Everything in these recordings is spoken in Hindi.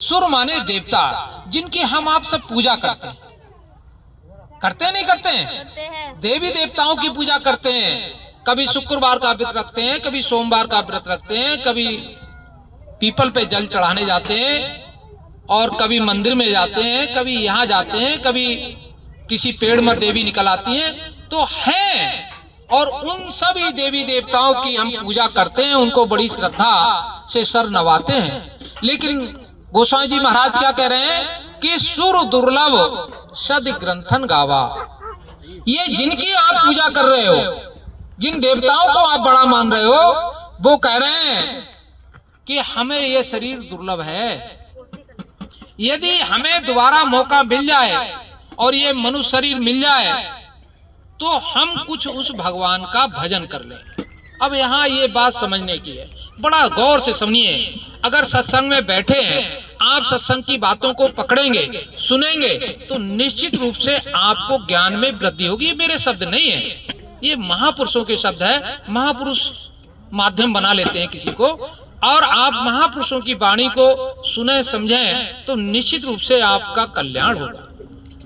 सुर माने देवता, जिनकी हम आप सब पूजा करते हैं। करते नहीं करते हैं? देवी देवताओं की पूजा करते हैं। कभी शुक्रवार का व्रत रखते हैं, कभी सोमवार का व्रत रखते हैं, कभी पीपल पे जल चढ़ाने जाते हैं, और कभी मंदिर में जाते हैं, कभी यहाँ जाते हैं, कभी किसी पेड़ में देवी निकल आती हैं। तो हैं, और उन सभी देवी देवताओं की हम पूजा करते हैं, उनको बड़ी श्रद्धा से सर नवाते हैं। लेकिन गोस्वामी जी महाराज क्या कह रहे हैं कि सुर दुर्लभ सद ग्रंथन गावा। ये जिनकी आप पूजा कर रहे हो, जिन देवताओं को आप बड़ा मान रहे हो, वो कह रहे हैं कि हमें ये शरीर दुर्लभ है। यदि हमें दोबारा मौका मिल जाए और ये मनुष्य शरीर मिल जाए तो हम कुछ उस भगवान का भजन कर लें। अब यहाँ ये बात समझने की है, बड़ा गौर से समझिए। अगर सत्संग में बैठे हैं, आप सत्संग की बातों को पकड़ेंगे, सुनेंगे, तो निश्चित रूप से आपको ज्ञान में वृद्धि होगी। ये मेरे शब्द नहीं है, ये महापुरुषों के शब्द है। महापुरुष माध्यम बना लेते हैं किसी को, और आप महापुरुषों की वाणी को सुने समझें तो निश्चित रूप से आपका कल्याण होगा।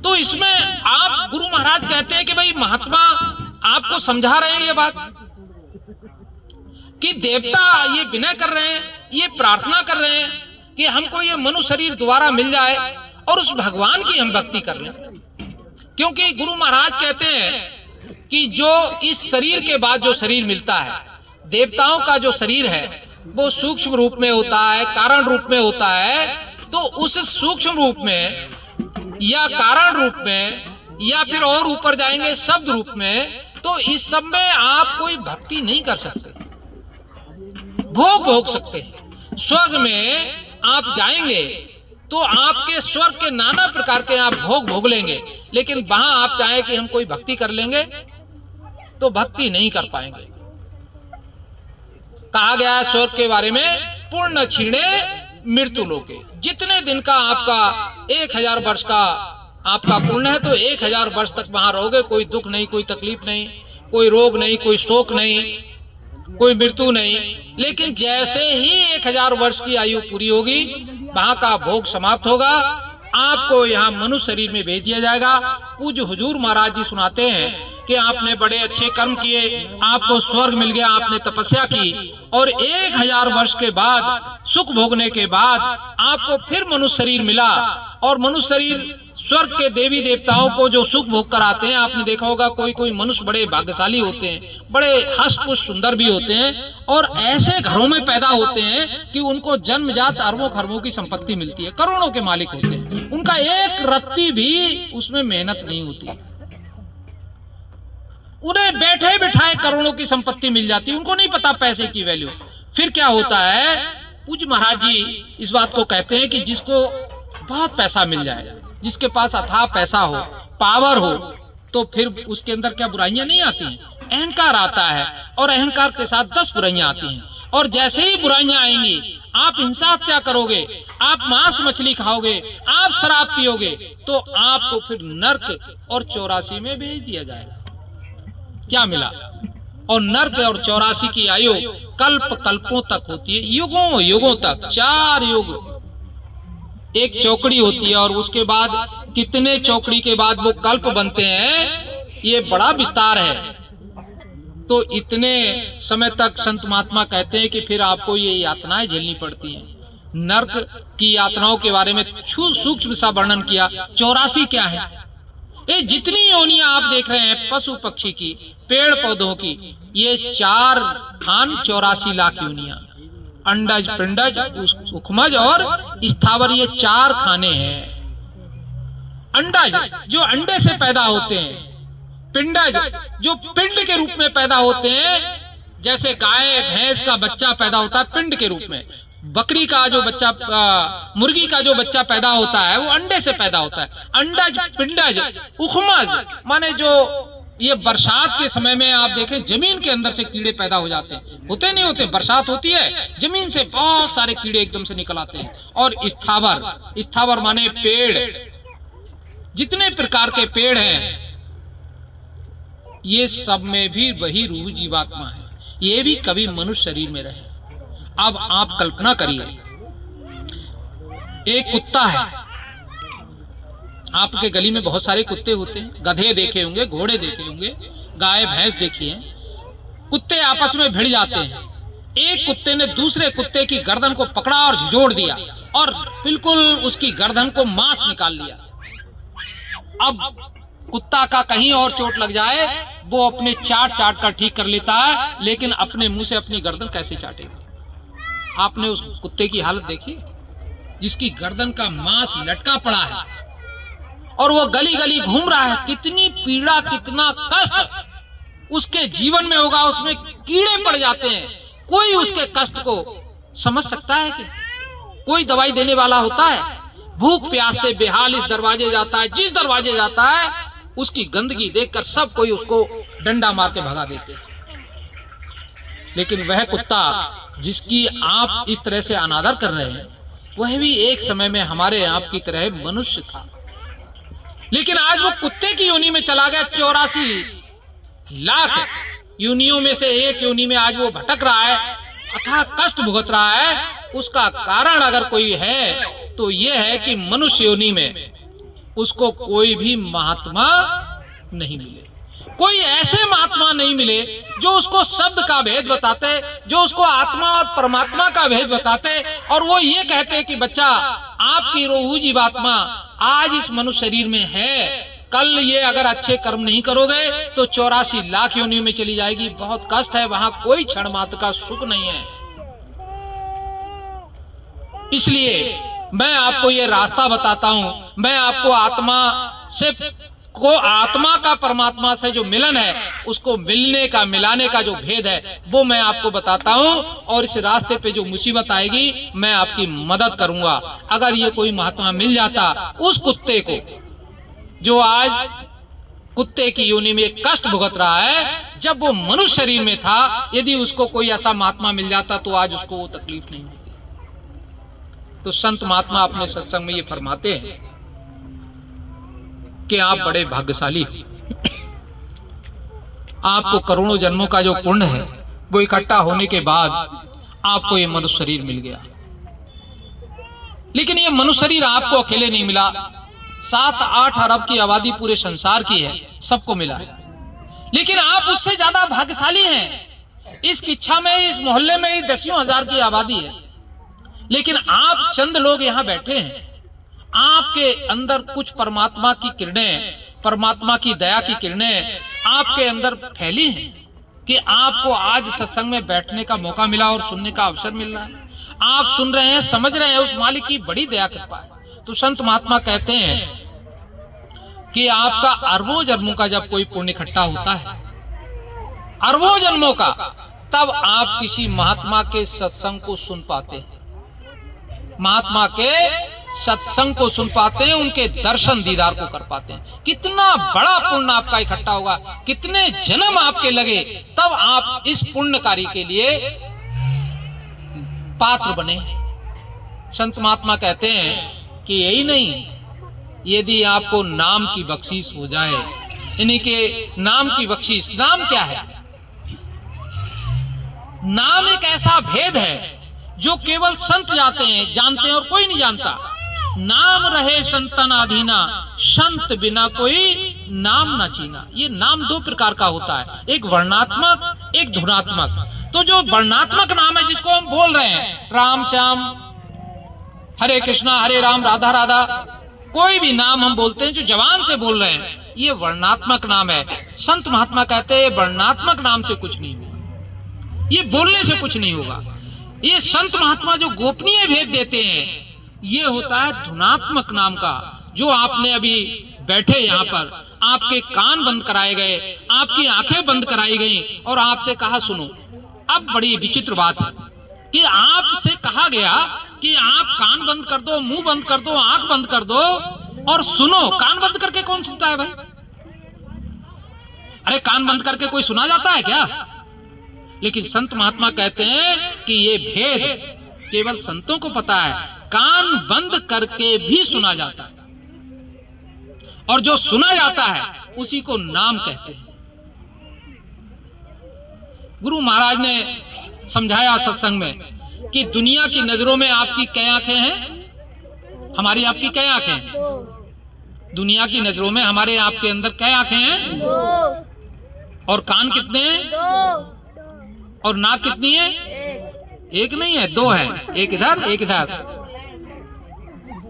तो इसमें आप गुरु महाराज कहते हैं कि भाई महात्मा आपको समझा रहे हैं ये बात कि देवता ये विनय कर रहे हैं, ये प्रार्थना कर रहे हैं कि हमको ये मनुष्य शरीर दोबारा मिल जाए और उस भगवान की हम भक्ति कर लें। क्योंकि गुरु महाराज कहते हैं कि जो इस शरीर के बाद जो शरीर मिलता है, देवताओं का जो शरीर है वो सूक्ष्म रूप में होता है, कारण रूप में होता है। तो उस सूक्ष्म रूप में या कारण रूप में या फिर और ऊपर जाएंगे शब्द रूप में, तो इस सब में आप कोई भक्ति नहीं कर सकते, भोग भोग सकते हैं। स्वर्ग में आप जाएंगे तो आपके स्वर्ग के नाना प्रकार के आप भोग भोग लेंगे, लेकिन वहां आप चाहे कि हम कोई भक्ति कर लेंगे तो भक्ति नहीं कर पाएंगे। कहा गया है स्वर्ग के बारे में, पूर्ण क्षीणे मृत्यु लोके। जितने दिन का आपका 1000 वर्ष का आपका पुण्य है, तो 1000 वर्ष तक वहां रहोगे। कोई दुख नहीं, कोई तकलीफ नहीं, कोई रोग नहीं, कोई शोक नहीं, कोई मृत्यु नहीं। लेकिन जैसे ही 1000 वर्ष की आयु पूरी होगी, वहां का भोग समाप्त होगा, आपको यहाँ मनुष्य शरीर में भेज दिया जाएगा। पूज्य हुजूर महाराज जी सुनाते हैं कि आपने बड़े अच्छे कर्म किए, आपको स्वर्ग मिल गया, आपने तपस्या की, और 1000 वर्ष के बाद सुख भोगने के बाद आपको फिर मनुष्य शरीर मिला। और मनुष्य शरीर स्वर्ग के देवी देवताओं को जो सुख भोग कराते हैं, आपने देखा होगा कोई कोई मनुष्य बड़े भाग्यशाली होते हैं, बड़े हष्ट-पुष्ट सुंदर भी होते हैं, और ऐसे घरों में पैदा होते हैं कि उनको जन्मजात अरबों खरबों की संपत्ति मिलती है, करोड़ों के मालिक होते हैं। उनका एक रत्ती भी उसमें मेहनत नहीं होती, उन्हें बैठे बिठाए करोड़ों की संपत्ति मिल जाती है, उनको नहीं पता पैसे की वैल्यू। फिर क्या होता है, पूज्य महाराज जी इस बात को कहते हैं कि जिसको बहुत पैसा मिल जाए, जिसके पास अथाह पैसा हो, पावर हो, तो फिर उसके अंदर क्या बुराइयां नहीं आती हैं? अहंकार आता है, और अहंकार के साथ 10 बुराइयां आती हैं। और जैसे ही बुराइयां आएंगी, आप हिंसा हत्या करोगे, आप मांस मछली खाओगे, आप शराब पियोगे, तो आपको फिर नर्क और 84 में भेज दिया जाएगा। क्या मिला? और नर्क और 84 की आयु कल्प कल्पों तक होती है, युगों युगों तक, 4 युग एक चौकड़ी होती है, और उसके बाद कितने चौकड़ी के बाद वो कल्प बनते हैं, ये बड़ा विस्तार है। तो इतने समय तक संत महात्मा कहते हैं कि फिर आपको ये यातनाएं झेलनी पड़ती हैं। नर्क की यातनाओं के बारे में सूक्ष्म सा वर्णन किया। 84 क्या है? ये जितनी योनियां आप देख रहे हैं, पशु पक्षी की, पेड़ पौधों की, ये 4 खान 84 लाख योनियां, अंडज, पिंडज, उखमज और स्थावर, ये 4 खाने हैं। अंडज जो अंडे से पैदा होते हैं, पिंडज जो पिंड के रूप में पैदा होते हैं, जैसे गाय भैंस का बच्चा पैदा होता है पिंड के रूप में, बकरी का जो बच्चा, मुर्गी का जो बच्चा पैदा होता है वो अंडे से पैदा होता है। अंडज, पिंडज, उखमज माने जो ये बरसात के समय में आप देखें जमीन के अंदर से कीड़े पैदा हो जाते हैं, होते नहीं होते, बरसात होती है जमीन से बहुत सारे कीड़े एकदम से निकल आते हैं। और स्थावर, स्थावर माने पेड़, जितने प्रकार के पेड़ हैं, ये सब में भी वही रूह जीवात्मा है, ये भी कभी मनुष्य शरीर में रहे। अब आप कल्पना करिए एक कुत्ता है, आपके गली में बहुत सारे कुत्ते होते हैं, गधे देखे होंगे, घोड़े देखे होंगे, गाय भैंस देखी है। कुत्ते आपस में भिड़ जाते हैं। एक कुत्ते ने दूसरे कुत्ते की गर्दन को पकड़ा और झिझोड़ दिया और बिल्कुल उसकी गर्दन को मांस निकाल लिया। अब कुत्ता का कहीं और चोट लग जाए वो अपने चाट कर ठीक कर लेता है, लेकिन अपने मुंह से अपनी गर्दन कैसे चाटेगा? आपने उस कुत्ते की हालत देखी, जिसकी गर्दन का मांस लटका पड़ा है और वो गली गली घूम रहा है। कितनी पीड़ा, कितना कष्ट उसके जीवन में होगा। उसमें कीड़े पड़ जाते हैं। कोई उसके कष्ट को समझ सकता है कि कोई दवाई देने वाला होता है? भूख प्यास से बेहाल इस दरवाजे जाता है, जिस दरवाजे जाता है उसकी गंदगी देखकर सब कोई उसको डंडा मार के भगा देते हैं। लेकिन वह कुत्ता जिसकी आप इस तरह से अनादर कर रहे हैं, वह भी एक समय में हमारे आप की तरह मनुष्य था। लेकिन आज वो कुत्ते की योनि में चला गया। 84 लाख योनियों में से एक योनि में आज वो भटक रहा है, अथाह कष्ट भुगत रहा है। उसका कारण अगर कोई है तो यह है कि मनुष्य योनि में उसको कोई भी महात्मा नहीं मिले, कोई ऐसे महात्मा नहीं मिले जो उसको शब्द का भेद बताते, जो उसको आत्मा और परमात्मा का भेद बताते और वो ये कहते कि बच्चा आपकी रूह जीवात्मा आज इस मनुष्य शरीर में है, कल ये अगर अच्छे कर्म नहीं करोगे तो 84 लाख योनि में चली जाएगी। बहुत कष्ट है, वहां कोई क्षण मात्र का सुख नहीं है। इसलिए मैं आपको ये रास्ता बताता हूं। मैं आपको आत्मा का परमात्मा से जो मिलन है, उसको मिलने का, मिलाने का जो भेद है, वो मैं आपको बताता हूं। और इस रास्ते पे जो मुसीबत आएगी मैं आपकी मदद करूंगा। अगर ये कोई महात्मा मिल जाता उस कुत्ते को जो आज कुत्ते की योनि में कष्ट भुगत रहा है, जब वो मनुष्य शरीर में था, यदि उसको कोई ऐसा महात्मा मिल जाता तो आज उसको वो तकलीफ नहीं होती। तो संत महात्मा अपने सत्संग में ये फरमाते हैं कि आप बड़े भाग्यशाली हो। आपको करोड़ों जन्मों का जो पुण्य है वो इकट्ठा होने के बाद आपको ये मनुष्य शरीर मिल गया। लेकिन ये मनुष्य शरीर आपको अकेले नहीं मिला, 7-8 अरब की आबादी पूरे संसार की है, सबको मिला है। लेकिन आप उससे ज्यादा भाग्यशाली हैं। इस किच्छा में, इस मोहल्ले में ही 10,000 की आबादी है, लेकिन आप चंद लोग यहाँ बैठे हैं। आपके अंदर कुछ परमात्मा की किरणें, परमात्मा की दया की किरणें आपके अंदर फैली हैं कि आपको आज सत्संग में बैठने का मौका मिला और सुनने का अवसर मिल रहा है। आप सुन रहे हैं, समझ रहे हैं, उस मालिक की बड़ी दया कृपा है। तो संत महात्मा कहते हैं कि आपका अरबों जन्मों का जब कोई पुण्य इकट्ठा होता है, अरबों जन्मों का, तब आप किसी महात्मा के सत्संग को सुन पाते हैं, महात्मा के सत्संग को सुन पाते हैं, उनके दर्शन दीदार को कर पाते हैं। कितना बड़ा पुण्य आपका इकट्ठा होगा, कितने जन्म आपके लगे, तब आप इस पुण्य कार्य के लिए पात्र बने। संत महात्मा कहते हैं कि यही नहीं, यदि आपको नाम की बख्शीश हो जाए, इन्हीं के नाम की बख्शीश। नाम क्या है? नाम एक ऐसा भेद है जो केवल संत जानते हैं और कोई नहीं जानता। नाम रहे संतन आधीना, संत बिना कोई नाम न चीना। ये नाम दो प्रकार का होता है, एक वर्णात्मक, एक धुनात्मक। तो जो वर्णात्मक नाम है जिसको हम बोल रहे हैं, राम श्याम, हरे कृष्णा, हरे राम, राधा राधा, कोई भी नाम हम बोलते हैं जो जवान से बोल रहे हैं, ये वर्णात्मक नाम है। संत महात्मा कहते हैं वर्णात्मक नाम से कुछ नहीं होगा, ये बोलने से कुछ नहीं होगा। ये संत महात्मा जो गोपनीय भेद देते हैं, ये होता है धुनात्मक नाम का। जो आपने अभी बैठे यहाँ पर, आपके कान बंद कराए गए, आपकी आंखें बंद कराई गई और आपसे कहा सुनो। अब बड़ी विचित्र बात है कि आपसे कहा गया कि आप कान बंद कर दो, मुंह बंद कर दो, आंख बंद कर दो और सुनो। कान बंद करके कौन सुनता है भाई? अरे कान बंद करके कोई सुना जाता है क्या? लेकिन संत महात्मा कहते हैं कि ये भेद केवल संतों को पता है। कान बंद करके भी सुना जाता है और जो सुना जाता है उसी को नाम कहते हैं। गुरु महाराज ने समझाया सत्संग में कि दुनिया की नजरों में आपकी क्या आंखें हैं? हमारी आपकी कै आंखें हैं? दुनिया की नजरों में हमारे आपके अंदर कै आंखें हैं? 2। और कान कितने हैं? 2। और नाक कितनी है? 1। एक नहीं है, 2 है। एक इधर एक इधर,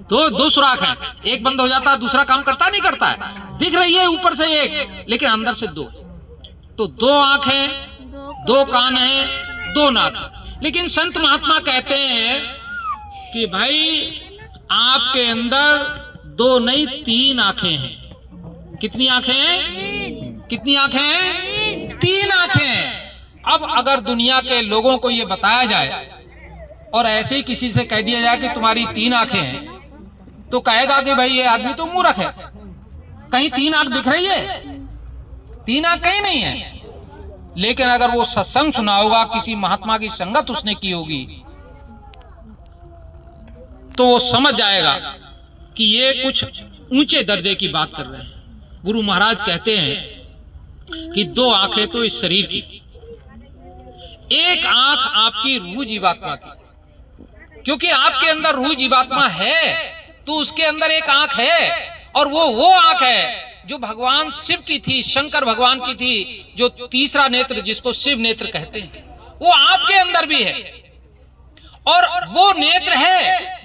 दो सुराख है। एक बंद हो जाता है, दूसरा काम करता नहीं करता है? दिख रही है ऊपर से एक, लेकिन अंदर से 2। तो 2 आंख है, 2 कान है, 2 नाक है। लेकिन संत महात्मा कहते हैं कि भाई आपके अंदर 2 नहीं 3 आंखें हैं। कितनी आंखें हैं? 3। कितनी आंखें हैं? 3 आंखें हैं। अब अगर दुनिया के लोगों को यह बताया जाए और ऐसे ही किसी से कह दिया जाए कि तुम्हारी 3 आंखें हैं, तो कहेगा कि भाई ये आदमी तो मूर्ख है। कहीं 3 आंख दिख रही है? 3 आंख कहीं नहीं है। लेकिन अगर वो सत्संग सुना होगा, किसी महात्मा की संगत उसने की होगी, तो वो समझ जाएगा कि ये कुछ ऊंचे दर्जे की बात कर रहे हैं। गुरु महाराज कहते हैं कि 2 आंखें तो इस शरीर की, एक आंख आपकी रूह जीवात्मा की, क्योंकि आपके अंदर रूह जीवात्मा है तो उसके अंदर एक आंख है, और वो आंख है जो भगवान शिव की थी, शंकर भगवान की थी, जो तीसरा नेत्र जिसको शिव नेत्र कहते हैं, वो आपके अंदर भी है। और वो नेत्र है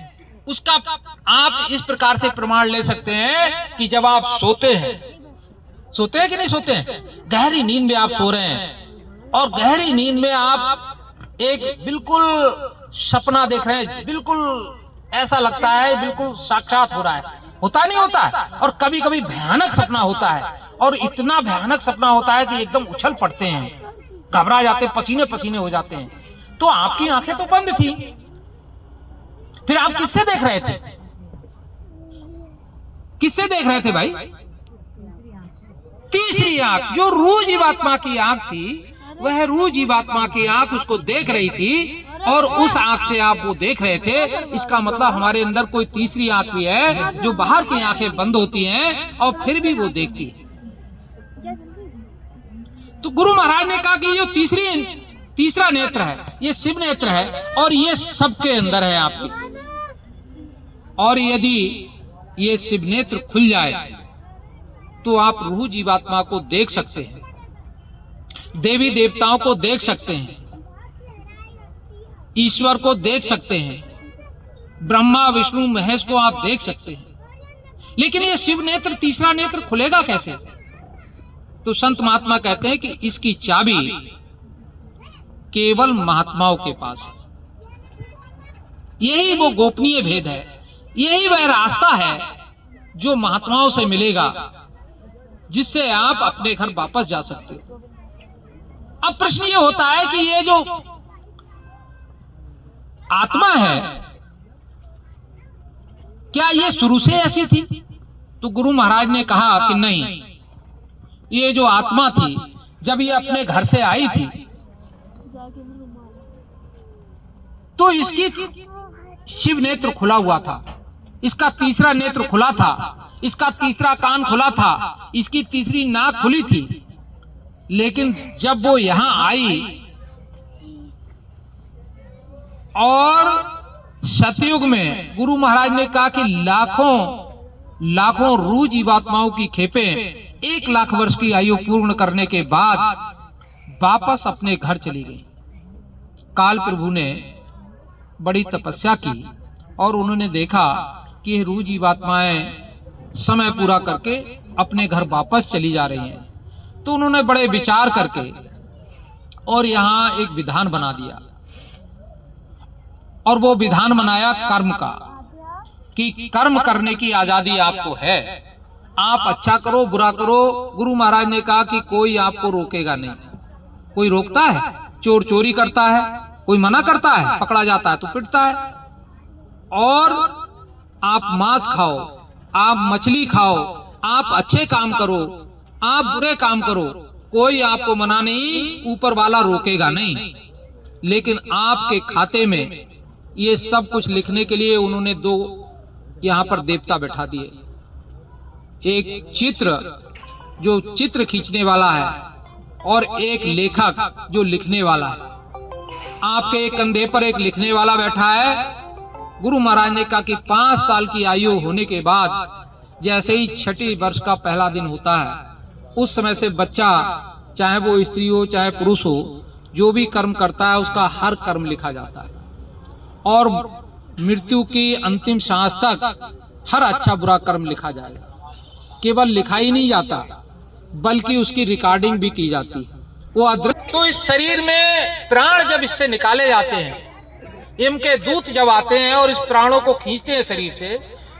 उसका आप इस प्रकार से प्रमाण ले सकते हैं कि जब आप सोते हैं कि नहीं सोते हैं, गहरी नींद में आप सो रहे हैं और गहरी नींद में आप एक बिल्कुल सपना देख रहे हैं, बिल्कुल ऐसा लगता है बिल्कुल साक्षात हो रहा है, होता नहीं होता है। और कभी कभी भयानक सपना होता है, और इतना भयानक सपना होता है कि एकदम उछल पड़ते हैं, घबरा जाते हैं, पसीने पसीने हो जाते हैं। तो आपकी आंखें तो बंद थी, फिर आप किससे देख रहे थे? किससे देख रहे थे भाई? तीसरी आंख जो रूह जीवात्मा की आंख थी, वह रूह जीवात्मा की आंख उसको देख रही थी, और उस आंख से आप वो देख रहे थे। इसका मतलब हमारे अंदर कोई तीसरी आंख भी है जो बाहर की आंखें बंद होती हैं और फिर भी वो देखती है। तो गुरु महाराज ने कहा कि जो तीसरा नेत्र है, ये शिव नेत्र है, और ये सबके अंदर है आपके। और यदि ये शिव नेत्र खुल जाए तो आप रूह जीवात्मा को देख सकते हैं, देवी देवताओं को देख सकते हैं, ईश्वर को देख सकते हैं, ब्रह्मा विष्णु महेश को आप देख सकते हैं। लेकिन ये शिव नेत्र, तीसरा नेत्र खुलेगा कैसे? तो संत महात्मा कहते हैं कि इसकी चाबी केवल महात्माओं के पास है। यही वो गोपनीय भेद है, यही वह रास्ता है जो महात्माओं से मिलेगा, जिससे आप अपने घर वापस जा सकते हो। अब प्रश्न ये होता है कि ये जो आत्मा है, क्या ये शुरू से ऐसी थी? तो गुरु महाराज ने कहा कि नहीं, ये जो आत्मा थी जब ये अपने घर से आई थी तो इसकी शिव नेत्र खुला हुआ था, इसका तीसरा नेत्र खुला था, इसका तीसरा कान खुला था, इसकी तीसरी नाक खुली थी। लेकिन जब वो यहां आई और सतयुग में गुरु महाराज ने कहा कि लाखों रूह जीवात्माओं की खेपें 1 लाख वर्ष की आयु पूर्ण करने के बाद वापस अपने घर चली गई। काल प्रभु ने बड़ी तपस्या की और उन्होंने देखा कि ये रूह जीवात्माएं समय पूरा करके अपने घर वापस चली जा रही हैं। तो उन्होंने बड़े विचार करके और यहाँ एक विधान बना दिया, और वो विधान बनाया कर्म का, कि कर्म करने की आजादी आपको है, आप अच्छा करो बुरा करो। गुरु महाराज ने कहा कि कोई आपको रोकेगा नहीं। कोई रोकता है? चोर चोरी करता है, कोई मना करता है, पकड़ा जाता है तो पिटता है। और आप मांस खाओ, आप मछली खाओ, आप अच्छे काम करो, आप बुरे काम करो, कोई आपको मना नहीं, ऊपर वाला रोकेगा नहीं। लेकिन आपके खाते में ये सब कुछ लिखने के लिए उन्होंने 2 यहां पर देवता बैठा दिए। एक चित्र जो चित्र खींचने वाला है और एक लेखक जो लिखने वाला है। आपके एक कंधे पर एक लिखने वाला बैठा है गुरु महाराज ने कहा कि 5 साल की आयु होने के बाद जैसे ही छठी वर्ष का पहला दिन होता है, उस समय से बच्चा, चाहे वो स्त्री हो चाहे पुरुष हो, जो भी कर्म करता है उसका हर कर्म लिखा जाता है और मृत्यु की अंतिम सांस तक हर अच्छा बुरा कर्म लिखा जाएगा। केवल लिखा ही नहीं जाता बल्कि उसकी रिकॉर्डिंग भी की जाती है। वो अदृश्य। तो इस शरीर में प्राण जब इससे निकाले जाते हैं, यम के दूत जब आते हैं और इस प्राणों को खींचते हैं शरीर से,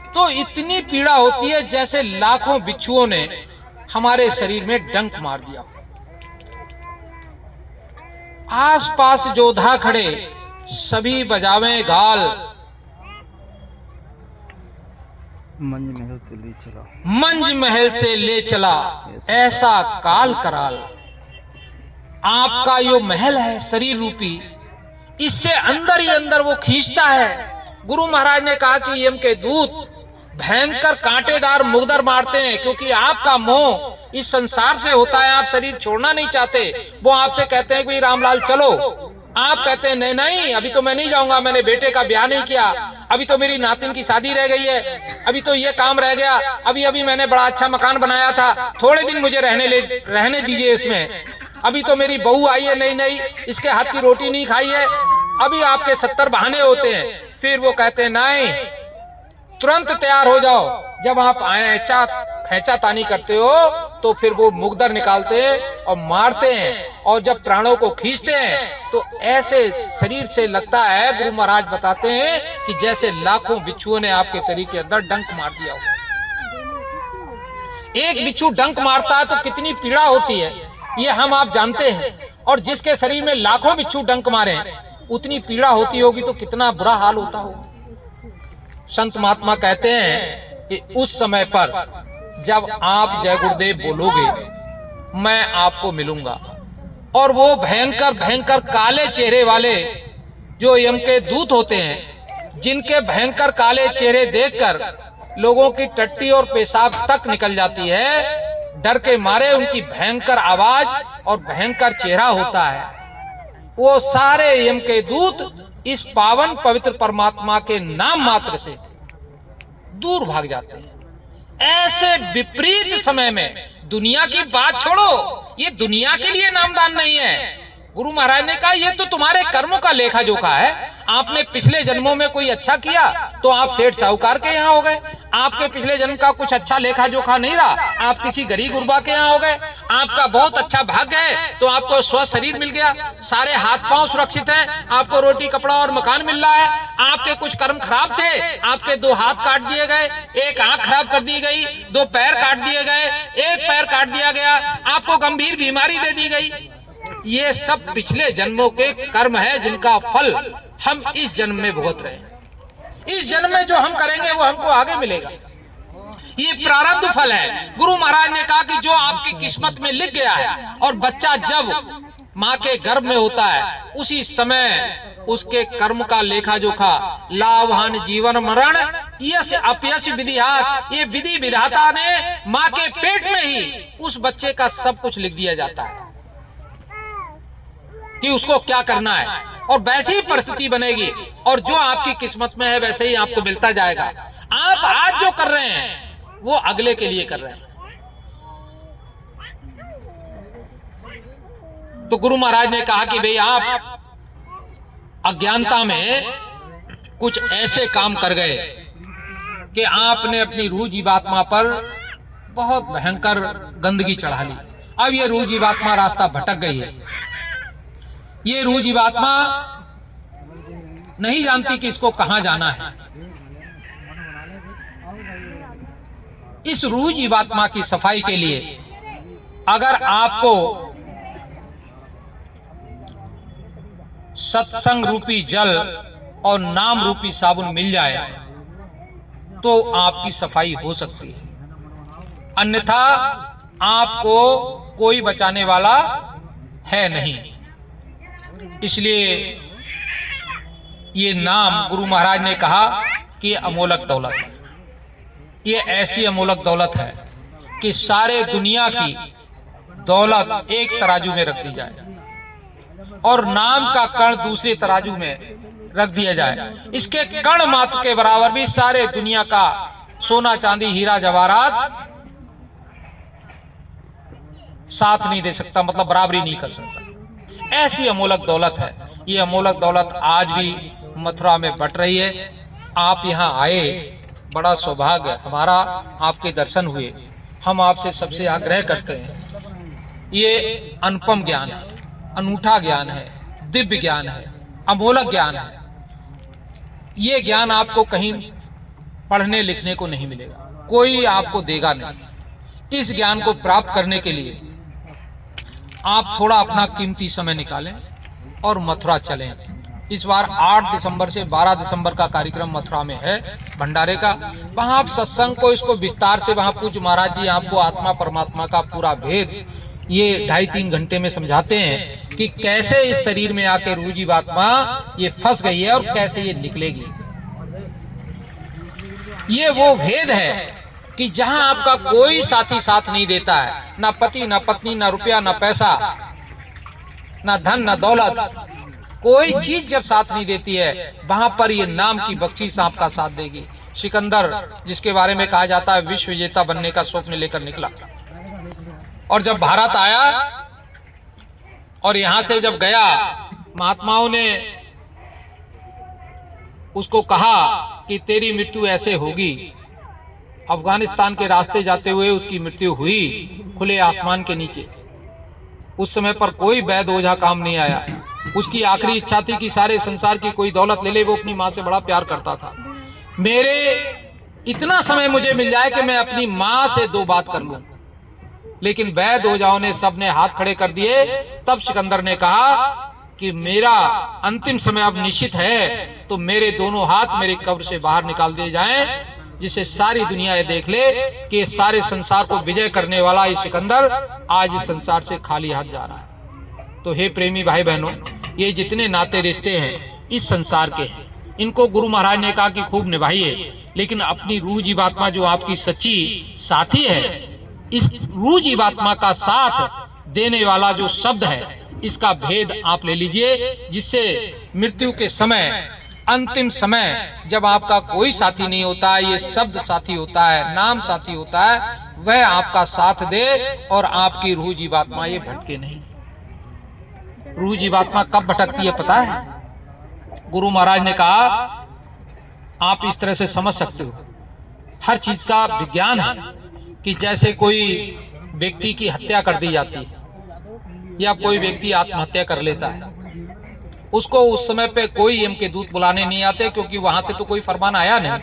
तो इतनी पीड़ा होती है जैसे लाखों बिच्छुओं ने हमारे शरीर में डंक मार दिया। आसपास जोधा खड़े सभी बजावें गाल, मंज महल से ले चला, मंज महल से ले चला ऐसा काल कराल। आपका यो महल है शरीर रूपी, इससे अंदर ही अंदर वो खींचता है। गुरु महाराज ने कहा कि यम के दूत भयंकर कांटेदार मुगदर मारते हैं, क्योंकि आपका मोह इस संसार से होता है, आप शरीर छोड़ना नहीं चाहते। वो आपसे कहते हैं कि रामलाल चलो, आप कहते हैं नहीं नहीं अभी तो मैं नहीं जाऊंगा, मैंने बेटे का ब्याह नहीं किया, अभी तो मेरी नातिन की शादी रह गई है, अभी तो ये काम रह गया, अभी अभी मैंने बड़ा अच्छा मकान बनाया था, थोड़े दिन मुझे रहने दीजिए इसमें, अभी तो मेरी बहू आई है, नहीं नहीं इसके हाथ की रोटी नहीं खाई है। अभी आपके 70 बहाने होते हैं। फिर वो कहते हैं नहीं, तुरंत तैयार हो जाओ। जब आप खैचा तानी करते हो तो फिर वो मुगदर निकालते हैं और मारते हैं, और जब प्राणों को खींचते हैं तो ऐसे शरीर से लगता है, गुरु महाराज बताते हैं कि जैसे लाखों बिच्छुओं ने आपके शरीर के अंदर डंक मार दिया हो। एक बिच्छू डंक मारता है तो कितनी पीड़ा होती है ये हम आप जानते हैं, और जिसके शरीर में लाखों बिच्छू डंक मारे उतनी पीड़ा होती होगी तो कितना बुरा हाल होता होगा। संत महात्मा कहते हैं कि उस समय पर जब आप जय गुरुदेव बोलोगे मैं आपको मिलूंगा, और वो भयंकर भयंकर काले चेहरे वाले जो यम के दूत होते हैं, जिनके भयंकर काले चेहरे देखकर लोगों की टट्टी और पेशाब तक निकल जाती है, डर के मारे उनकी भयंकर आवाज और भयंकर चेहरा होता है, वो सारे यम के दूत इस पावन पवित्र परमात्मा के नाम मात्र से दूर भाग जाते हैं। ऐसे विपरीत समय में दुनिया की बात छोड़ो, ये दुनिया के लिए नामदान नहीं है। गुरु महाराज ने कहा ये तो तुम्हारे कर्मों का लेखा जोखा है। आपने पिछले जन्मों में कोई अच्छा किया तो आप सेठ साहूकार के यहाँ हो गए, आपके पिछले जन्म का कुछ अच्छा लेखा जोखा नहीं रहा, आप किसी गरीब गुरबा के यहाँ हो गए। आपका बहुत अच्छा भाग्य है तो आपको स्वस्थ शरीर मिल गया, सारे हाथ पांव सुरक्षित हैं, आपको रोटी कपड़ा और मकान मिल रहा है। आपके कुछ कर्म खराब थे, आपके 2 हाथ काट दिए गए, 1 आंख खराब कर दी गई, 2 पैर काट दिए गए, 1 पैर काट दिया गया, आपको गंभीर बीमारी दे दी गई। ये सब पिछले जन्मों के कर्म है जिनका फल हम इस जन्म में भुगत रहे हैं। इस जन्म में जो हम करेंगे वो हमको आगे मिलेगा, ये प्रारब्ध फल है। गुरु महाराज ने कहा कि जो आपकी किस्मत में लिख गया है, और बच्चा जब माँ के गर्भ में होता है उसी समय उसके कर्म का लेखा जोखा, लाभ हानि जीवन मरण यश अपयश विधिहात, ये विधि विधाता ने माँ के पेट में ही उस बच्चे का सब कुछ लिख दिया जाता है कि उसको क्या करना है, और वैसी ही परिस्थिति बनेगी, और जो आपकी किस्मत में है वैसे ही आपको मिलता जाएगा। आप आज जो कर रहे हैं वो अगले के लिए कर रहे हैं। तो गुरु महाराज ने कहा कि भाई आप अज्ञानता में कुछ ऐसे काम कर गए कि आपने अपनी रूह जीवात्मा पर बहुत भयंकर गंदगी चढ़ा ली। अब ये रूह जीवात्मा रास्ता भटक गई है। ये रूह जीवात्मा नहीं जानती कि इसको कहां जाना है। इस रूह जीवात्मा की सफाई के लिए अगर आपको सत्संग रूपी जल और नाम रूपी साबुन मिल जाए तो आपकी सफाई हो सकती है, अन्यथा आपको कोई बचाने वाला है नहीं। इसलिए ये नाम गुरु महाराज ने कहा कि अमोलक दौलत है। ये ऐसी अमोलक दौलत है कि सारे दुनिया की दौलत एक तराजू में रख दी जाए और नाम का कण दूसरे तराजू में रख दिया जाए, इसके कण मात्र के बराबर भी सारे दुनिया का सोना चांदी हीरा जवाहरात साथ नहीं दे सकता, मतलब बराबरी नहीं कर सकता। ऐसी अमोलक दौलत है। ये अमोलक दौलत आज भी मथुरा में बट रही है। आप यहाँ आए, बड़ा सौभाग्य हमारा, आपके दर्शन हुए। हम आपसे सबसे आग्रह करते हैं, ये अनुपम ज्ञान है, अनूठा ज्ञान है, दिव्य ज्ञान है, अमोलक ज्ञान है। ये ज्ञान आपको कहीं पढ़ने लिखने को नहीं मिलेगा, कोई आपको देगा नहीं। इस ज्ञान को प्राप्त करने के लिए आप थोड़ा अपना कीमती समय निकालें और मथुरा चलें। इस बार 8 दिसंबर से 12 दिसंबर का कार्यक्रम मथुरा में है, भंडारे का। वहां आप सत्संग को, इसको विस्तार से वहां पूज्य महाराज जी आपको आत्मा परमात्मा का पूरा भेद ये 2.5-3 घंटे में समझाते हैं कि कैसे इस शरीर में आके रूह जीवात्मा ये फंस गई है और कैसे ये निकलेगी। ये वो भेद है कि जहां आपका कोई साथी साथ नहीं देता है, ना पति ना पत्नी ना रुपया ना पैसा ना धन ना दौलत, कोई चीज जब साथ नहीं देती है, वहां पर ये नाम की बख्शीश आपका साथ देगी। सिकंदर, जिसके बारे में कहा जाता है विश्व विजेता बनने का स्वप्न लेकर निकला, और जब भारत आया और यहां से जब गया, महात्माओं ने उसको कहा कि तेरी मृत्यु ऐसे होगी। अफगानिस्तान के रास्ते जाते हुए उसकी मृत्यु हुई, खुले आसमान के नीचे। उस समय पर कोई वैद्य ओझा काम नहीं आया। उसकी आखिरी इच्छा थी कि सारे संसार की कोई दौलत ले ले, वो अपनी माँ से बड़ा प्यार करता था। मेरे इतना समय मुझे मिल जाए कि मैं अपनी माँ से 2 बात कर लूं। लेकिन वैद्य ओझाओं ने सबने हाथ खड़े कर दिए। तब सिकंदर ने कहा कि मेरा अंतिम समय अब निश्चित है, तो मेरे दोनों हाथ मेरे कब्र से बाहर निकाल दिए जाएं, जिसे सारी दुनिया ये देख ले कि सारे संसार को विजय करने वाला ये सिकंदर आज इस संसार से खाली हाथ जा रहा है। तो हे प्रेमी भाई बहनों, ये जितने नाते रिश्ते हैं इस संसार के हैं, इनको गुरु महाराज ने कहा कि खूब निभाइए, लेकिन अपनी रूह जीवात्मा जो आपकी सच्ची साथी है, इस रूह जीवात्मा का साथ देने वाला जो शब्द है, इसका भेद आप ले लीजिए, जिससे मृत्यु के समय, अंतिम समय जब आपका कोई साथी नहीं होता है, ये शब्द साथी होता है, नाम साथी होता है, वह आपका साथ दे और आपकी रूह जीवात्मा ये भटके नहीं। रूह जीवात्मा कब भटकती है पता है? गुरु महाराज ने कहा, आप इस तरह से समझ सकते हो, हर चीज का विज्ञान है कि जैसे कोई व्यक्ति की हत्या कर दी जाती है या कोई व्यक्ति आत्महत्या कर लेता है, उसको उस समय पे कोई यम के दूत बुलाने नहीं आते, क्योंकि वहां से तो कोई फरमान आया नहीं।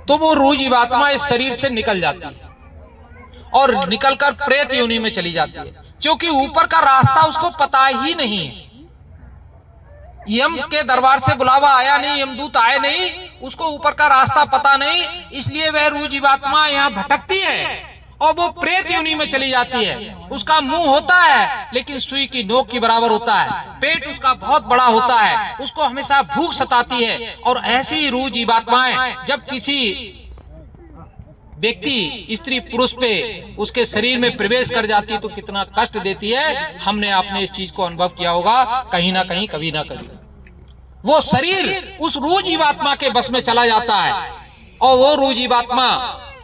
तो वो रूह जीवात्मा इस शरीर से निकल जाती है और निकलकर प्रेत योनि में चली जाती है, क्योंकि ऊपर का रास्ता उसको पता ही नहीं है। यम के दरबार से बुलावा आया नहीं, यमदूत आए नहीं, उसको ऊपर का रास्ता पता नहीं, इसलिए वह रूह जीवात्मा यहाँ भटकती है और वो प्रेत योनि में चली जाती है। उसका मुंह होता है लेकिन सुई की नोक के बराबर होता है, पेट उसका बहुत बड़ा होता है, उसको हमेशा भूख सताती है। और ऐसी रूह जीवात्माएं जब किसी व्यक्ति, स्त्री पुरुष पे उसके शरीर में प्रवेश कर जाती है तो कितना कष्ट देती है। हमने आपने इस चीज को अनुभव किया होगा कहीं ना कहीं, कभी ना कभी। वो शरीर उस रूह जीवात्मा के बस में चला जाता है और वो रूह जीवात्मा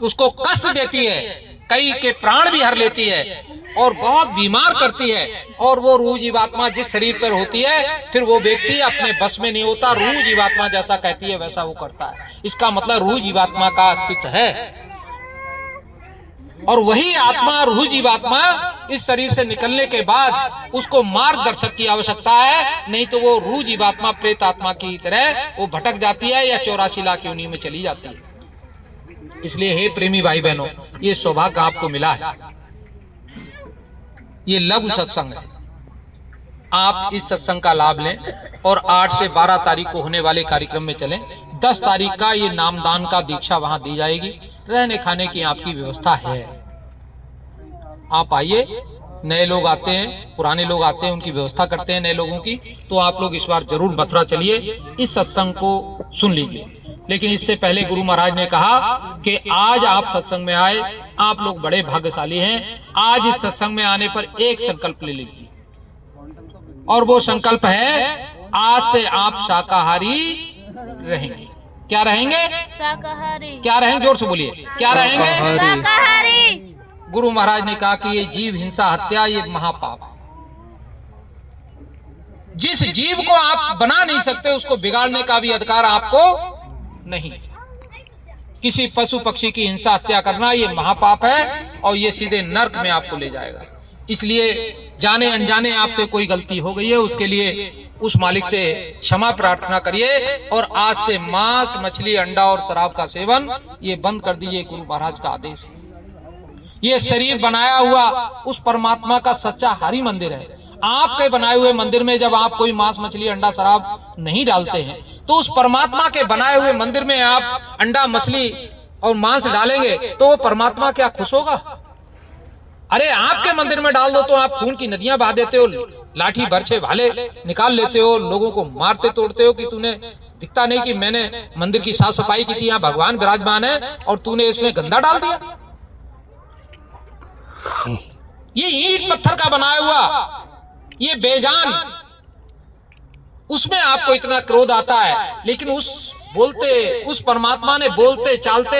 उसको कष्ट देती है, कई के प्राण भी हर लेती है और बहुत बीमार करती है। और वो रूह जीवात्मा जिस शरीर पर होती है, फिर वो व्यक्ति अपने बस में नहीं होता, रूह जीवात्मा जैसा कहती है वैसा वो करता है। इसका मतलब रूह जीवात्मा का अस्तित्व है। और वही आत्मा, रूह जीवात्मा, इस शरीर से निकलने के बाद उसको मार्गदर्शक की आवश्यकता है, नहीं तो वो रूह जीवात्मा प्रेत आत्मा की तरह वो भटक जाती है या 84 लाख योनि में चली जाती है। इसलिए हे प्रेमी भाई बहनों, ये सौभाग्य आपको मिला है, ये लघु सत्संग है। आप इस सत्संग का लाभ लें और 8 से 12 तारीख को होने वाले कार्यक्रम में चलें। 10 तारीख का ये नामदान का दीक्षा वहां दी जाएगी। रहने खाने की आपकी व्यवस्था है। आप आइए, नए लोग आते हैं, पुराने लोग आते हैं, उनकी व्यवस्था करते हैं नए लोगों की। तो आप लोग इस बार जरूर मथुरा चलिए, इस सत्संग को सुन लीजिए। लेकिन इससे पहले गुरु महाराज ने कहा कि आज आप सत्संग में आए, आप लोग बड़े भाग्यशाली हैं। आज इस सत्संग में आने पर एक संकल्प ले लीजिए, और वो संकल्प है आज से आप शाकाहारी रहेंगे। क्या रहेंगे? शाकाहारी। क्या रहेंगे? जोर से बोलिए, क्या रहेंगे? शाकाहारी। गुरु महाराज ने कहा कि ये जीव हिंसा हत्या ये महापाप, जिस जीव को आप बना नहीं सकते उसको बिगाड़ने का भी अधिकार आपको नहीं। किसी पशु पक्षी की हिंसा हत्या करना ये महापाप है और ये सीधे नर्क में आपको ले जाएगा। इसलिए जाने अनजाने आपसे कोई गलती हो गई है उसके लिए उस मालिक से क्षमा प्रार्थना करिए और आज से मांस, मछली, अंडा और शराब का सेवन ये बंद कर दीजिए। गुरु महाराज का आदेश है। ये शरीर बनाया हुआ उस परमात्मा का सच्चा हरि मंदिर है। आपके बनाए हुए मंदिर में जब आप कोई मांस, मछली, अंडा, शराब नहीं डालते हैं तो उस परमात्मा के बनाए हुए मंदिर में आप अंडा, मछली और मांस डालेंगे तो वो परमात्मा क्या खुश होगा? अरे आपके मंदिर में डाल दो तो आप खून की नदियां बहा देते हो, लाठी बरछे भाले निकाल लेते हो, लोगों को मारते तोड़ते हो कि तूने दिखता नहीं कि मैंने मंदिर की साफ सफाई की थी, यहाँ भगवान विराजमान है और तूने इसमें गंदा डाल दिया। ये ईंट पत्थर का बनाया हुआ ये बेजान, उसमें आपको इतना क्रोध आता है, लेकिन उस परमात्मा ने बोलते चालते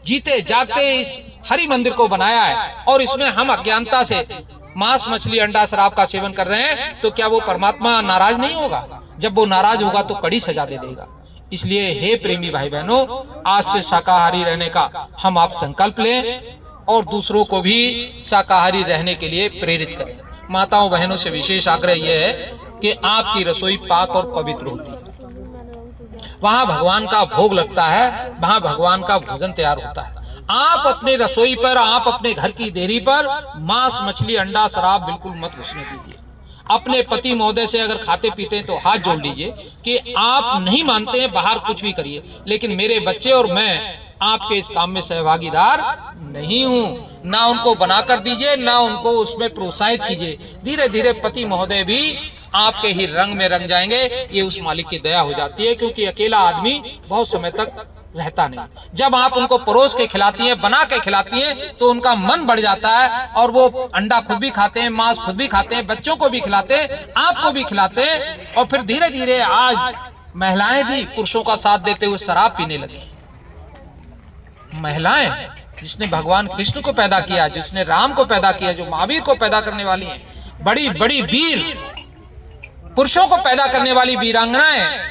जीते जागते इस हरि मंदिर को बनाया है और इसमें हम अज्ञानता से मांस, मछली, अंडा, शराब का सेवन कर रहे हैं तो क्या वो परमात्मा नाराज नहीं होगा? जब वो नाराज होगा तो कड़ी सजा दे देगा। इसलिए हे प्रेमी भाई बहनों, आज से शाकाहारी रहने का हम आप संकल्प लें और दूसरों को भी शाकाहारी रहने के लिए प्रेरित करें। माताओं बहनों से विशेष आग्रह यह है कि आपकी रसोई पाक और पवित्र होती है। वहां भगवान का भोग लगता है, वहां भगवान का भोजन तैयार होता है। आप अपने रसोई पर, आप अपने घर की देरी पर मांस, मछली, अंडा, शराब बिल्कुल मत घुसने दीजिए। अपने पति महोदय से अगर खाते पीते हैं तो हाथ जोड़ लीजिए कि आप नहीं मानते हैं, बाहर कुछ भी करिए, लेकिन मेरे बच्चे और मैं आपके इस काम में सहभागीदार नहीं हूं। ना उनको बनाकर दीजिए, ना उनको उसमें प्रोत्साहित कीजिए। धीरे धीरे पति महोदय भी आपके ही रंग में रंग जाएंगे। ये उस मालिक की दया हो जाती है, क्योंकि अकेला आदमी बहुत समय तक रहता नहीं। जब आप उनको परोस के खिलाती हैं, बना के खिलाती हैं, तो उनका मन बढ़ जाता है और वो अंडा खुद भी खाते हैं, मांस खुद भी खाते हैं, बच्चों को भी खिलाते हैं, आपको भी खिलाते हैं। और फिर धीरे धीरे आज महिलाएं भी पुरुषों का साथ देते हुए शराब पीने लगी। महिलाएं, जिसने भगवान कृष्ण को पैदा किया, जिसने राम को पैदा किया, जो महावीर को पैदा करने वाली हैं, बड़ी बड़ी वीर पुरुषों को पैदा करने वाली वीरांगनाएं,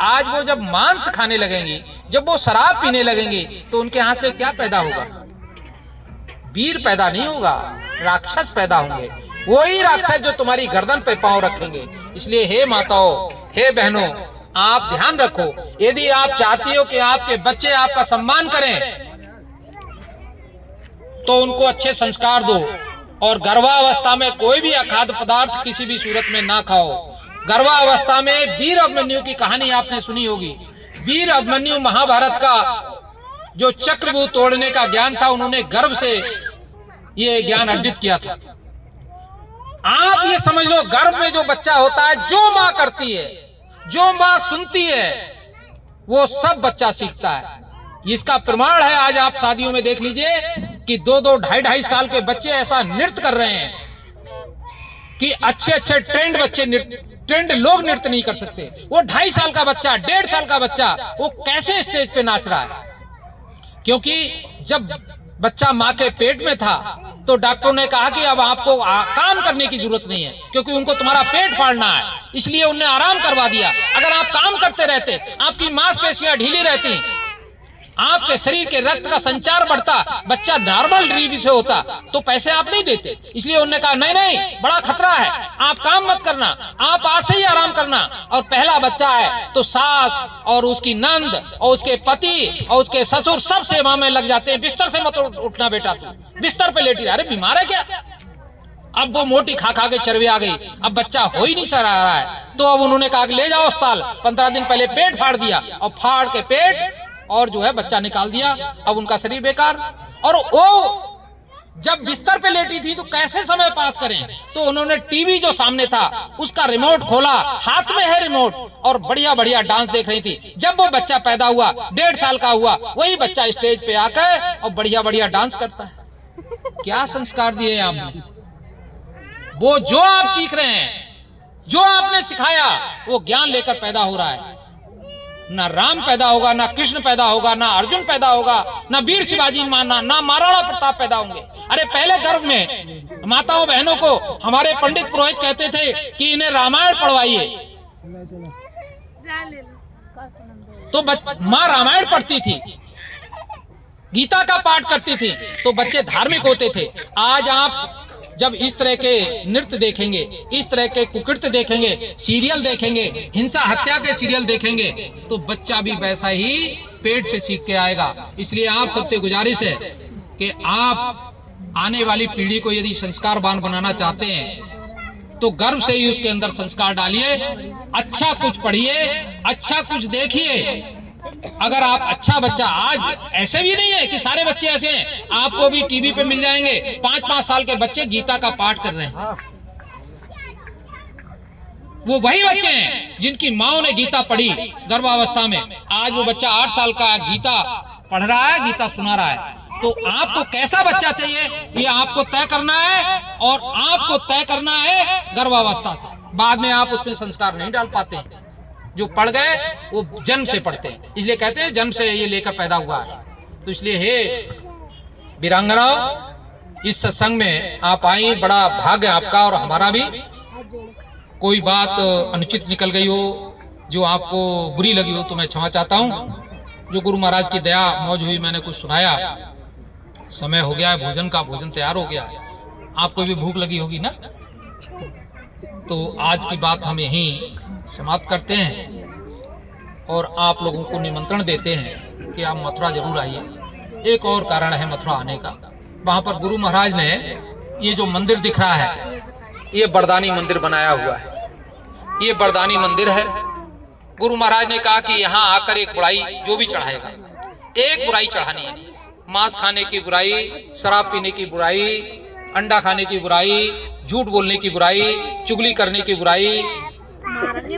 आज वो जब मांस खाने लगेंगी, जब वो शराब पीने लगेंगी, तो उनके हाथ से क्या पैदा होगा? वीर पैदा नहीं होगा, राक्षस पैदा होंगे। वही राक्षस जो तुम्हारी गर्दन पे पांव रखेंगे। इसलिए हे माताओं, हे बहनों, आप ध्यान रखो। यदि आप चाहती हो कि आपके बच्चे आपका सम्मान करें तो उनको अच्छे संस्कार दो और गर्भावस्था में कोई भी अखाद्य पदार्थ किसी भी सूरत में ना खाओ। गर्भावस्था में वीर अभिमन्यु की कहानी आपने सुनी होगी। वीर अभिमन्यु महाभारत का जो चक्रव्यूह तोड़ने का ज्ञान था, उन्होंने गर्भ से ये ज्ञान अर्जित किया था। आप ये समझ लो, गर्भ में जो बच्चा होता है, जो मां करती है, जो मां सुनती है, वो सब बच्चा सीखता है। इसका प्रमाण है, आज आप शादियों में देख लीजिए कि 2-2, 2.5 साल के बच्चे ऐसा नृत्य कर रहे हैं कि अच्छे ट्रेंड लोग नृत्य नहीं कर सकते। वो 2.5 साल का बच्चा, 1.5 साल का बच्चा, वो कैसे स्टेज पे नाच रहा है? क्योंकि जब बच्चा मां के पेट में था तो डॉक्टरों ने कहा कि अब आपको काम करने की जरूरत नहीं है, क्योंकि उनको तुम्हारा पेट फाड़ना है। इसलिए उन्हें आराम करवा दिया। अगर आप काम करते रहते, आपकी मांसपेशियां ढीली रहती, आपके शरीर के रक्त का संचार बढ़ता, बच्चा नॉर्मल डिलीवरी से होता, तो पैसे आप नहीं देते। इसलिए उन्होंने कहा नहीं, बड़ा खतरा है, आप काम मत करना, आप आज से ही आराम करना। और पहला बच्चा है तो सास और उसकी नंद और उसके पति और उसके ससुर सब सेवा में लग जाते हैं। बिस्तर से मत उठना बेटा, तू बिस्तर पे लेटी, अरे बीमार है क्या? अब वो मोटी खा खा के चर्बी आ गई, अब बच्चा हो ही नहीं सह रहा है। तो अब उन्होंने कहा कि ले जाओ अस्पताल। 15 दिन पहले पेट फाड़ दिया और फाड़ के पेट और जो है बच्चा निकाल दिया। अब उनका शरीर बेकार। और वो जब बिस्तर पे लेटी थी तो कैसे समय पास करें, तो उन्होंने टीवी जो सामने था उसका रिमोट खोला, हाथ में है रिमोट, और बढ़िया बढ़िया डांस देख रही थी। जब वो बच्चा पैदा हुआ, 1.5 साल का हुआ, वही बच्चा स्टेज पे आकर और बढ़िया बढ़िया डांस करता है। क्या संस्कार दिए आपने? वो जो आप सीख रहे हैं, जो आपने सिखाया वो ज्ञान लेकर पैदा हो रहा है। ना राम पैदा होगा, ना कृष्ण पैदा होगा, ना अर्जुन पैदा होगा, ना वीर शिवाजी माना, ना महाराणा प्रताप पैदा होंगे। अरे पहले गर्भ में माताओं बहनों को हमारे पंडित पुरोहित कहते थे कि इन्हें रामायण पढ़वाइए, तो माँ रामायण पढ़ती थी, गीता का पाठ करती थी, तो बच्चे धार्मिक होते थे। आज आप जब इस तरह के नृत्य देखेंगे, इस तरह के कुकृत्य देखेंगे, सीरियल देखेंगे, हिंसा हत्या के सीरियल देखेंगे, तो बच्चा भी वैसा ही पेट से सीख के आएगा। इसलिए आप सबसे गुजारिश है कि आप आने वाली पीढ़ी को यदि संस्कारवान बनाना चाहते हैं तो गर्व से ही उसके अंदर संस्कार डालिए। अच्छा कुछ पढ़िए, अच्छा कुछ देखिए। अगर आप अच्छा बच्चा, आज ऐसे भी नहीं है कि सारे बच्चे ऐसे हैं, आपको भी टीवी पे मिल जाएंगे 5-5 साल के बच्चे गीता का पाठ कर रहे हैं। वो वही बच्चे हैं जिनकी माओ ने गीता पढ़ी गर्भावस्था में। आज वो बच्चा 8 साल का गीता पढ़ रहा है, गीता सुना रहा है। तो आपको कैसा बच्चा चाहिए ये आपको तय करना है, और आपको तय करना है गर्भावस्था से। बाद में आप उसमें संस्कार नहीं डाल पाते। जो पढ़ गए वो जन्म से पढ़ते हैं, इसलिए कहते हैं जन्म से ये लेकर पैदा हुआ है। तो इसलिए हे वीरांगनाओं, इस सत्संग में आप आई, बड़ा भाग्य आपका और हमारा भी। कोई बात अनुचित निकल गई हो, जो आपको बुरी लगी हो, तो मैं क्षमा चाहता हूँ। जो गुरु महाराज की दया मौज हुई, मैंने कुछ सुनाया। समय हो गया है भोजन का, भोजन तैयार हो गया है। आपको भी भूख लगी होगी ना, तो आज की बात हम यहीं समाप्त करते हैं और आप लोगों को निमंत्रण देते हैं कि आप मथुरा जरूर आइए। एक और कारण है मथुरा आने का, वहाँ पर गुरु महाराज ने ये जो मंदिर दिख रहा है, ये बरदानी मंदिर बनाया हुआ है। ये बरदानी मंदिर है। गुरु महाराज ने कहा कि यहाँ आकर एक बुराई जो भी चढ़ाएगा, एक बुराई चढ़ानी है। मांस खाने की बुराई, शराब पीने की बुराई, अंडा खाने की बुराई, झूठ बोलने की बुराई, चुगली करने की बुराई,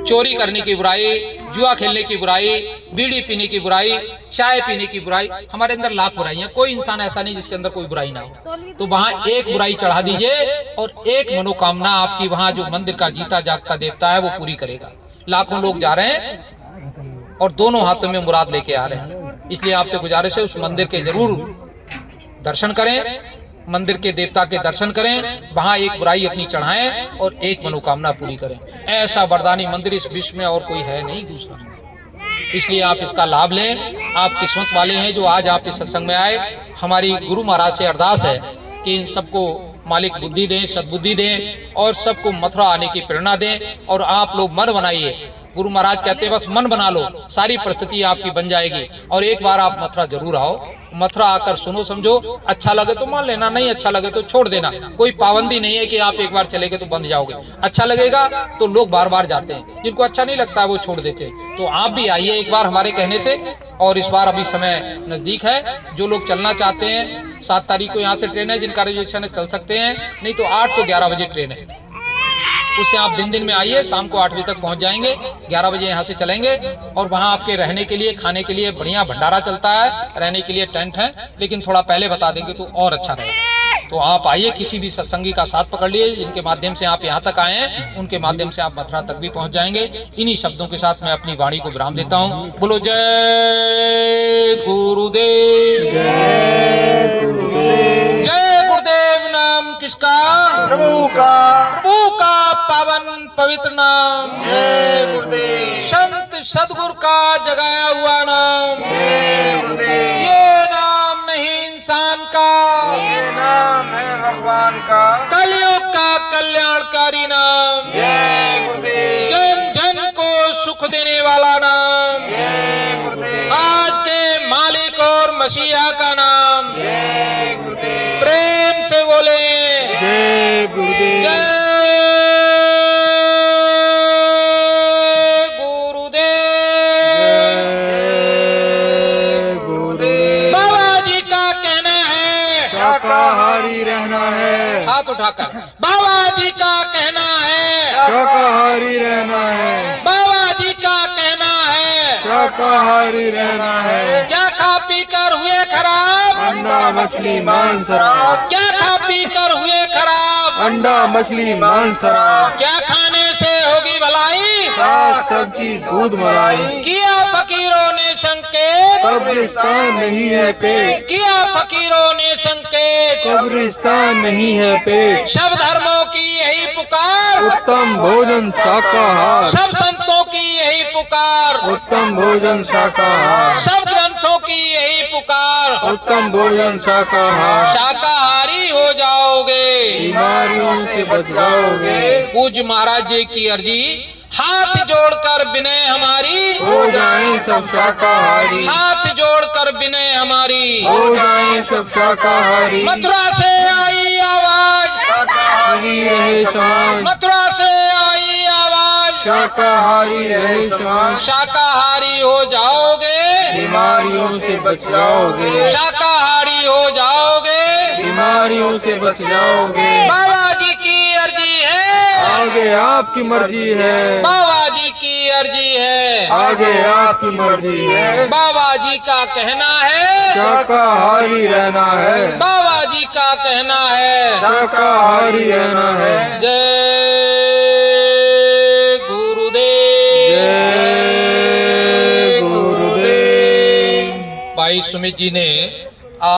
चोरी करने की बुराई, जुआ खेलने की बुराई, बीड़ी पीने की बुराई, चाय पीने की बुराई। हमारे अंदर लाख बुराइयां, कोई इंसान ऐसा नहीं जिसके अंदर कोई बुराई ना हो। तो वहाँ एक बुराई चढ़ा दीजिए और एक मनोकामना आपकी वहाँ जो मंदिर का जीता जागता देवता है वो पूरी करेगा। लाखों लोग जा रहे हैं और दोनों हाथों में मुराद लेके आ रहे हैं। इसलिए आपसे गुजारिश है उस मंदिर के जरूर दर्शन करें, मंदिर के देवता के दर्शन करें, वहाँ एक बुराई अपनी चढ़ाएं और एक मनोकामना पूरी करें। ऐसा वरदानी मंदिर इस विश्व में और कोई है नहीं दूसरा। इसलिए आप इसका लाभ लें। आप किस्मत वाले हैं जो आज आप इस सत्संग में आए। हमारी गुरु महाराज से अरदास है कि इन सबको मालिक बुद्धि दें, सद्बुद्धि दें और सबको मथुरा आने की प्रेरणा दें। और आप लोग मन बनाइए। गुरु महाराज कहते हैं बस मन बना लो, सारी परिस्थिति आपकी बन जाएगी। और एक बार आप मथुरा जरूर आओ। मथुरा आकर सुनो समझो, अच्छा लगे तो मान लेना, नहीं अच्छा लगे तो छोड़ देना। कोई पाबंदी नहीं है कि आप एक बार चले गए तो बंद जाओगे। अच्छा लगेगा तो लोग बार बार जाते हैं, जिनको अच्छा नहीं लगता है वो छोड़ देते हैं। तो आप भी आइए एक बार हमारे कहने से। और इस बार अभी समय नजदीक है। जो लोग चलना चाहते हैं 7 तारीख को यहाँ से ट्रेन है, जिनका रिजर्वेशन है चल सकते हैं, नहीं तो 8 को 11 बजे ट्रेन है। उससे आप दिन में आइए, शाम को 8 बजे तक पहुंच जाएंगे। 11 बजे यहाँ से चलेंगे और वहाँ आपके रहने के लिए, खाने के लिए बढ़िया भंडारा चलता है, रहने के लिए टेंट है, लेकिन थोड़ा पहले बता देंगे तो और अच्छा रहेगा। तो आप आइए, किसी भी सत्संगी का साथ पकड़ लिए, जिनके माध्यम से आप यहाँ तक आए हैं उनके माध्यम से आप मथुरा तक भी पहुँच जाएंगे। इन्हीं शब्दों के साथ मैं अपनी वाणी को विराम देता हूँ। बोलो जय गुरुदेव, जय गुरुदेव। नाम किसका? प्रभु का, प्रभु का पावन पवित्र नाम, जय गुरुदेव। संत सदगुरु का जगाया हुआ नाम, जय गुरुदेव। ये नाम नहीं इंसान का, ये नाम है भगवान का, कलयुग का कल्याणकारी नाम, जय गुरुदेव। जन जन को सुख देने वाला नाम, जय गुरुदेव। आज के मालिक और मसीहा का नाम, जय गुरुदेव। प्रेम से बोले जय गुरुदेव। जय गुरुदेव। बाबा जी का कहना है शाकाहारी रहना है, हाथ उठाकर। बाबा जी का कहना है शाकाहारी रहना है, बाबा जी का कहना है शाकाहारी रहना है। क्या खा पी कर हुए खराब, अंडा मछली मांस शराब, क्या खा पी कर हुए खराब, अंडा मछली मांस शराब, क्या खाने से होगी साग सब्जी दूध मलाई। किया फकीरों ने संकेत, कब्रिस्तान नहीं है पेट, किया फकीरों ने संकेत, कब्रिस्तान नहीं है पेट। सब धर्मों की यही पुकार, उत्तम भोजन शाकाहार, सब संतों की यही पुकार, उत्तम भोजन शाकाहार, सब ग्रंथों की यही पुकार, उत्तम भोजन शाकाहार। शाकाहारी हो जाओगे, बीमारियों से बच जाओगे। पूज्य महाराज जी की अर्जी, हाथ जोड़कर विनय हमारी, हो जाएं सब शाकाहारी, हाथ जोड़कर विनय हमारी। हो जाएं सब शाकाहारी। मथुरा से आई आवाज, शाकाहारी रहे समाज, मथुरा से आई आवाज, शाकाहारी रहे समाज। शाकाहारी हो जाओगे, बीमारियों से बच जाओगे, शाकाहारी हो जाओगे। बीमारियों से बच जाओगे। बाबा जी की अर्जी है, आगे आपकी मर्जी है, बाबा जी की अर्जी है, आगे आपकी मर्जी है। बाबा जी का कहना है, शाकाहारी रहना है, बाबा जी का कहना है। शाकाहारी रहना है। जय गुरुदेव। जय गुरुदेव। भाई सुमित जी ने